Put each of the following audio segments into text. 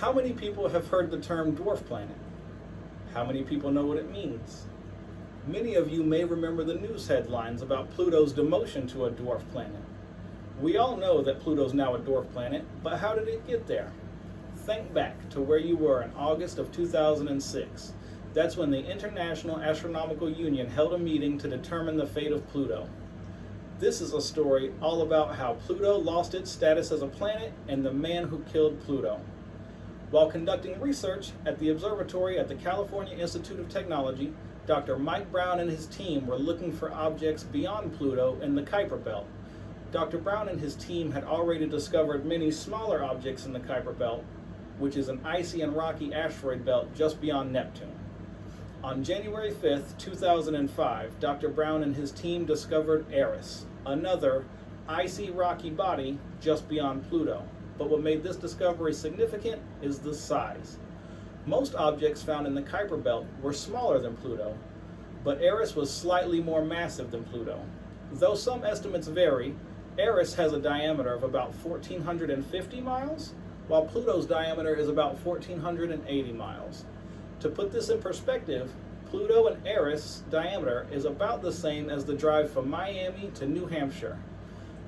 How many people have heard the term dwarf planet? How many people know what it means? Many of you may remember the news headlines about Pluto's demotion to a dwarf planet. We all know that Pluto's now a dwarf planet, but how did it get there? Think back to where you were in August of 2006. That's when the International Astronomical Union held a meeting to determine the fate of Pluto. This is a story all about how Pluto lost its status as a planet and the man who killed Pluto. While conducting research at the observatory at the California Institute of Technology, Dr. Mike Brown and his team were looking for objects beyond Pluto in the Kuiper Belt. Dr. Brown and his team had already discovered many smaller objects in the Kuiper Belt, which is an icy and rocky asteroid belt just beyond Neptune. On January 5th, 2005, Dr. Brown and his team discovered Eris, another icy rocky body just beyond Pluto. But what made this discovery significant is the size. Most objects found in the Kuiper Belt were smaller than Pluto, but Eris was slightly more massive than Pluto. Though some estimates vary, Eris has a diameter of about 1,450 miles, while Pluto's diameter is about 1,480 miles. To put this in perspective, Pluto and Eris' diameter is about the same as the drive from Miami to New Hampshire.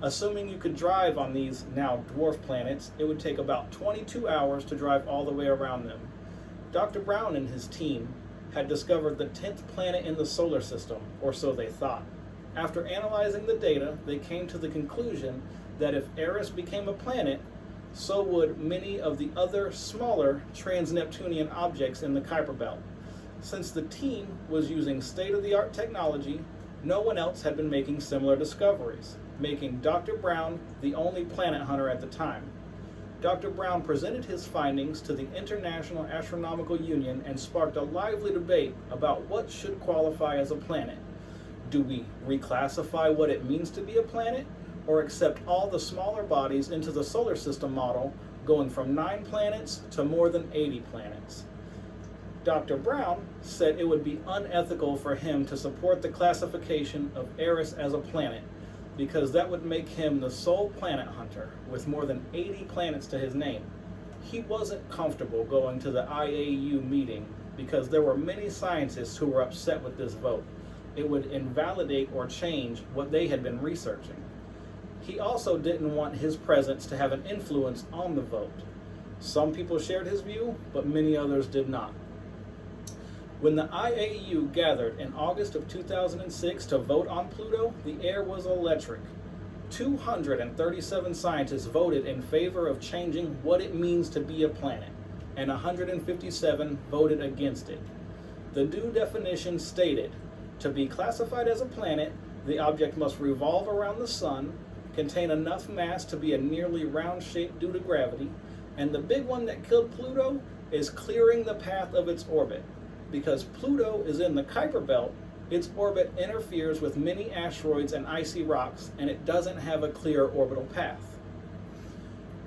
Assuming you could drive on these now dwarf planets, it would take about 22 hours to drive all the way around them. Dr. Brown and his team had discovered the 10th planet in the solar system, or so they thought. After analyzing the data, they came to the conclusion that if Eris became a planet, so would many of the other smaller trans-Neptunian objects in the Kuiper Belt. Since the team was using state-of-the-art technology, no one else had been making similar discoveries, making Dr. Brown the only planet hunter at the time. Dr. Brown presented his findings to the International Astronomical Union and sparked a lively debate about what should qualify as a planet. Do we reclassify what it means to be a planet, or accept all the smaller bodies into the solar system model, going from 9 planets to more than 80 planets? Dr. Brown said it would be unethical for him to support the classification of Eris as a planet, because that would make him the sole planet hunter with more than 80 planets to his name. He wasn't comfortable going to the IAU meeting because there were many scientists who were upset with this vote. It would invalidate or change what they had been researching. He also didn't want his presence to have an influence on the vote. Some people shared his view, but many others did not. When the IAU gathered in August of 2006 to vote on Pluto, the air was electric. 237 scientists voted in favor of changing what it means to be a planet, and 157 voted against it. The new definition stated, to be classified as a planet, the object must revolve around the sun, contain enough mass to be a nearly round shape due to gravity, and the big one that killed Pluto is clearing the path of its orbit. Because Pluto is in the Kuiper Belt, its orbit interferes with many asteroids and icy rocks, and it doesn't have a clear orbital path.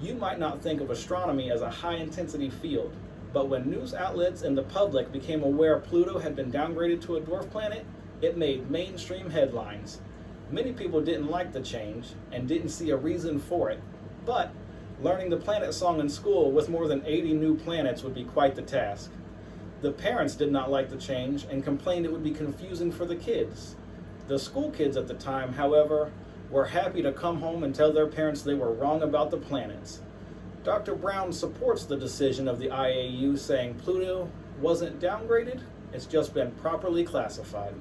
You might not think of astronomy as a high-intensity field, but when news outlets and the public became aware Pluto had been downgraded to a dwarf planet, it made mainstream headlines. Many people didn't like the change and didn't see a reason for it, but learning the planet song in school with more than 80 new planets would be quite the task. The parents did not like the change and complained it would be confusing for the kids. The school kids at the time, however, were happy to come home and tell their parents they were wrong about the planets. Dr. Brown supports the decision of the IAU, saying Pluto wasn't downgraded, it's just been properly classified.